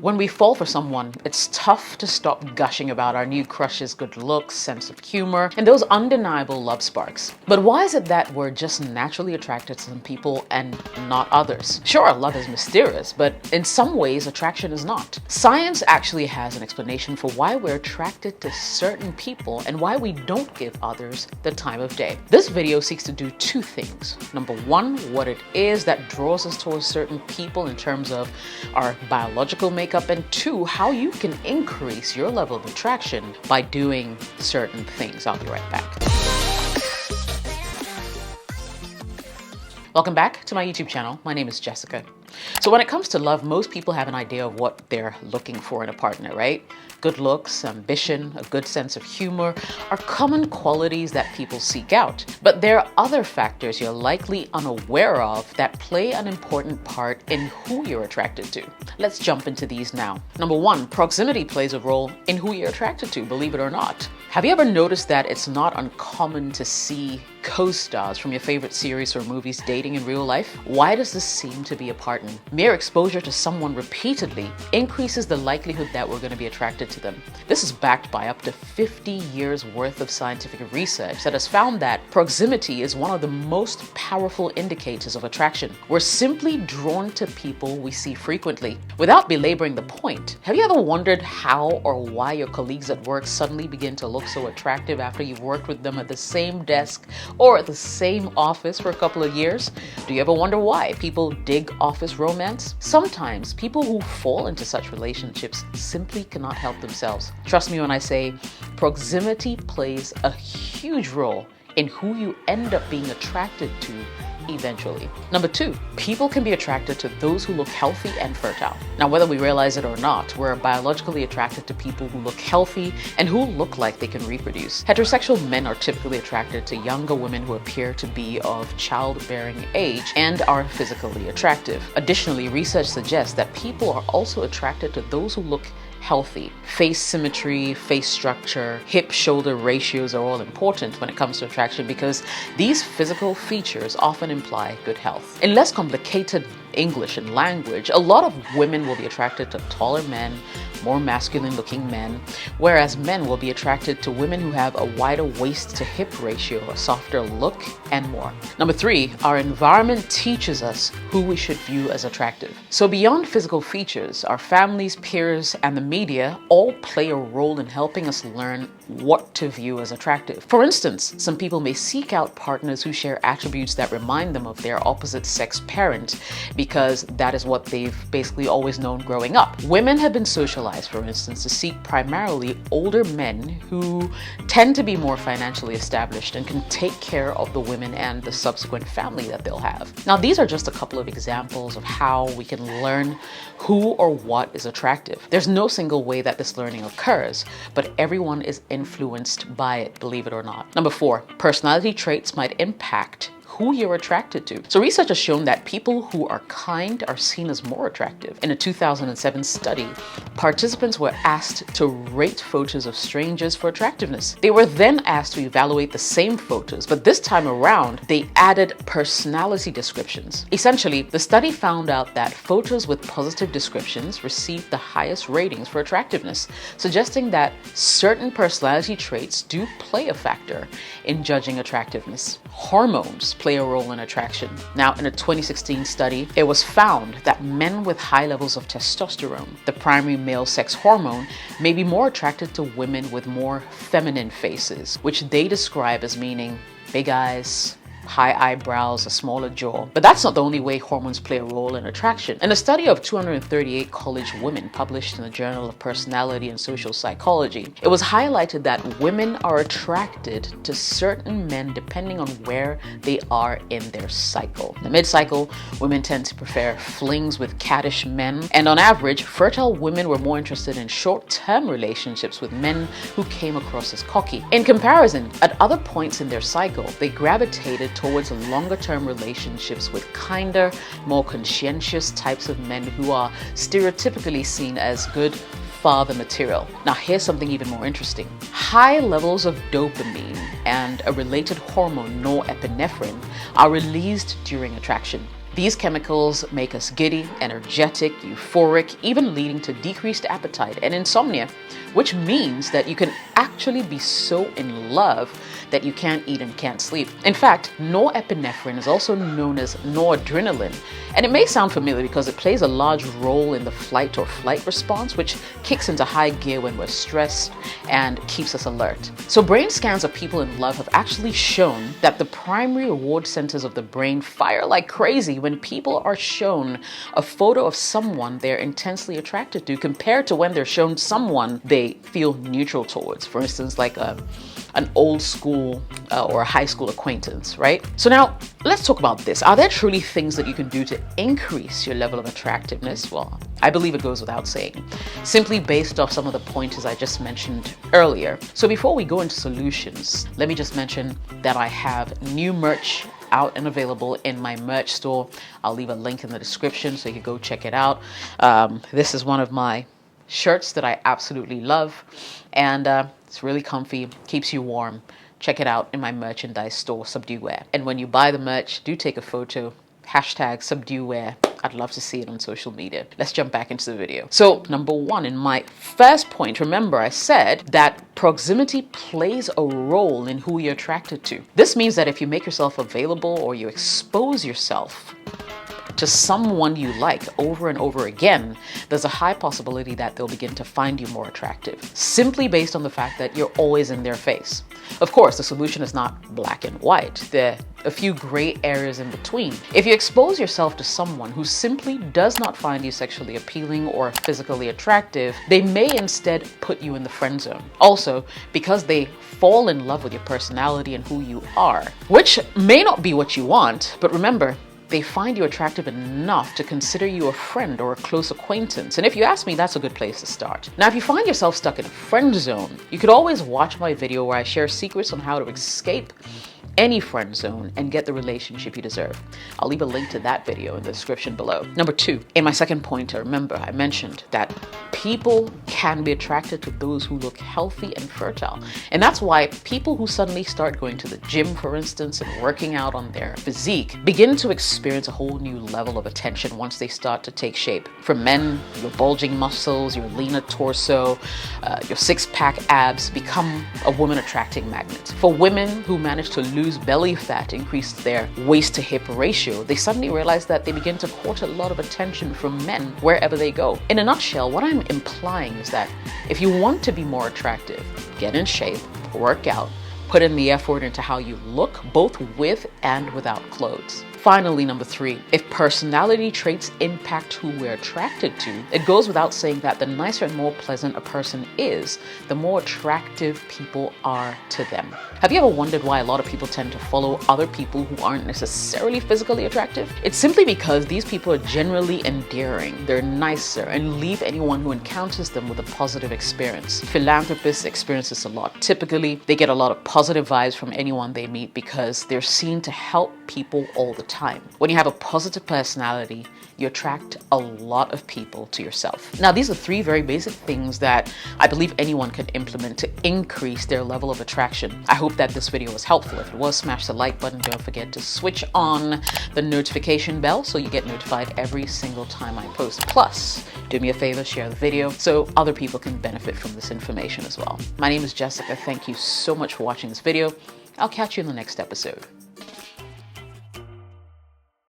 When we fall for someone, it's tough to stop gushing about our new crush's good looks, sense of humor, and those undeniable love sparks. But why is it that we're just naturally attracted to some people and not others? Sure, love is mysterious, but in some ways, attraction is not. Science actually has an explanation for why we're attracted to certain people and why we don't give others the time of day. This video seeks to do two things. Number one, what it is that draws us towards certain people in terms of our biological makeup, and two, how you can increase your level of attraction by doing certain things. I'll be right back. Welcome back to my YouTube channel. My name is Jessica. So when it comes to love, most people have an idea of what they're looking for in a partner, right? Good looks, ambition, a good sense of humor are common qualities that people seek out. But there are other factors you're likely unaware of that play an important part in who you're attracted to. Let's jump into these now. Number one, proximity plays a role in who you're attracted to, believe it or not. Have you ever noticed that it's not uncommon to see co-stars from your favorite series or movies dating in real life? Why does this seem to be a pattern? Mere exposure to someone repeatedly increases the likelihood that we're going to be attracted to them. This is backed by up to 50 years worth of scientific research that has found that proximity is one of the most powerful indicators of attraction. We're simply drawn to people we see frequently. Without belaboring the point, have you ever wondered how or why your colleagues at work suddenly begin to look so attractive after you've worked with them at the same desk or at the same office for a couple of years? Do you ever wonder why people dig office romance? Sometimes people who fall into such relationships simply cannot help themselves. Trust me when I say proximity plays a huge role in who you end up being attracted to eventually. Number two, people can be attracted to those who look healthy and fertile. Now, whether we realize it or not, we're biologically attracted to people who look healthy and who look like they can reproduce. Heterosexual men are typically attracted to younger women who appear to be of childbearing age and are physically attractive. Additionally, research suggests that people are also attracted to those who look healthy. Face symmetry, face structure, hip-shoulder ratios are all important when it comes to attraction because these physical features often imply good health. In less complicated English and language, a lot of women will be attracted to taller men, more masculine-looking men, whereas men will be attracted to women who have a wider waist-to-hip ratio, a softer look, and more. Number three, our environment teaches us who we should view as attractive. So beyond physical features, our families, peers, and the media all play a role in helping us learn what to view as attractive. For instance, some people may seek out partners who share attributes that remind them of their opposite sex parent because that is what they've basically always known growing up. Women have been socialized, for instance, to seek primarily older men who tend to be more financially established and can take care of the women and the subsequent family that they'll have. Now, these are just a couple of examples of how we can learn who or what is attractive. There's no single way that this learning occurs, but everyone is influenced by it, believe it or not. Number four, personality traits might impact who you're attracted to. So research has shown that people who are kind are seen as more attractive. In a 2007 study, participants were asked to rate photos of strangers for attractiveness. They were then asked to evaluate the same photos, but this time around, they added personality descriptions. Essentially, the study found out that photos with positive descriptions received the highest ratings for attractiveness, suggesting that certain personality traits do play a factor in judging attractiveness. Hormones play a role in attraction. Now, in a 2016 study, it was found that men with high levels of testosterone, the primary male sex hormone, may be more attracted to women with more feminine faces, which they describe as meaning big eyes, high eyebrows, a smaller jaw. But that's not the only way hormones play a role in attraction. In a study of 238 college women published in the Journal of Personality and Social Psychology, it was highlighted that women are attracted to certain men depending on where they are in their cycle. In the mid-cycle, women tend to prefer flings with caddish men, and on average, fertile women were more interested in short-term relationships with men who came across as cocky. In comparison, at other points in their cycle, they gravitated towards longer-term relationships with kinder, more conscientious types of men who are stereotypically seen as good father material. Now, here's something even more interesting. High levels of dopamine and a related hormone, norepinephrine, are released during attraction. These chemicals make us giddy, energetic, euphoric, even leading to decreased appetite and insomnia, which means that you can actually be so in love that you can't eat and can't sleep. In fact, norepinephrine is also known as noradrenaline, and it may sound familiar because it plays a large role in the fight or flight response, which kicks into high gear when we're stressed and keeps us alert. So brain scans of people in love have actually shown that the primary reward centers of the brain fire like crazy when people are shown a photo of someone they're intensely attracted to compared to when they're shown someone they feel neutral towards. For instance, like an old school or a high school acquaintance, right? So now let's talk about this. Are there truly things that you can do to increase your level of attractiveness? Well, I believe it goes without saying, simply based off some of the pointers I just mentioned earlier. So before we go into solutions, let me just mention that I have new merch out and available in my merch store. I'll leave a link in the description so you can go check it out. This is one of my shirts that I absolutely love, and it's really comfy, keeps you warm. Check it out in my merchandise store, Subdue Wear. And when you buy the merch, do take a photo, hashtag Subdue Wear. I'd love to see it on social media. Let's jump back into the video. So number one, in my first point, remember I said that proximity plays a role in who you're attracted to. This means that if you make yourself available or you expose yourself to someone you like over and over again, there's a high possibility that they'll begin to find you more attractive, simply based on the fact that you're always in their face. Of course, the solution is not black and white. There are a few gray areas in between. If you expose yourself to someone who simply does not find you sexually appealing or physically attractive, they may instead put you in the friend zone. Also, because they fall in love with your personality and who you are, which may not be what you want, but remember, they find you attractive enough to consider you a friend or a close acquaintance. And if you ask me, that's a good place to start. Now, if you find yourself stuck in a friend zone, you could always watch my video where I share secrets on how to escape any friend zone and get the relationship you deserve. I'll leave a link to that video in the description below. Number two, in my second pointer, remember I mentioned that people can be attracted to those who look healthy and fertile. And that's why people who suddenly start going to the gym, for instance, and working out on their physique begin to experience a whole new level of attention once they start to take shape. For men, your bulging muscles, your leaner torso, your six-pack abs become a woman-attracting magnet. For women who manage to lose belly fat, increase their waist to hip ratio, they suddenly realize that they begin to court a lot of attention from men wherever they go. In a nutshell, what I'm implying is that if you want to be more attractive, get in shape, work out, put in the effort into how you look, both with and without clothes. Finally, number three, if personality traits impact who we're attracted to, it goes without saying that the nicer and more pleasant a person is, the more attractive people are to them. Have you ever wondered why a lot of people tend to follow other people who aren't necessarily physically attractive? It's simply because these people are generally endearing, they're nicer, and leave anyone who encounters them with a positive experience. Philanthropists experience this a lot. Typically, they get a lot of positive vibes from anyone they meet because they're seen to help people all the time. When you have a positive personality, you attract a lot of people to yourself. Now, these are three very basic things that I believe anyone can implement to increase their level of attraction. I hope that this video was helpful. If it was, smash the like button. Don't forget to switch on the notification bell so you get notified every single time I post. Plus, do me a favor, share the video so other people can benefit from this information as well. My name is Jessica. Thank you so much for watching this video. I'll catch you in the next episode.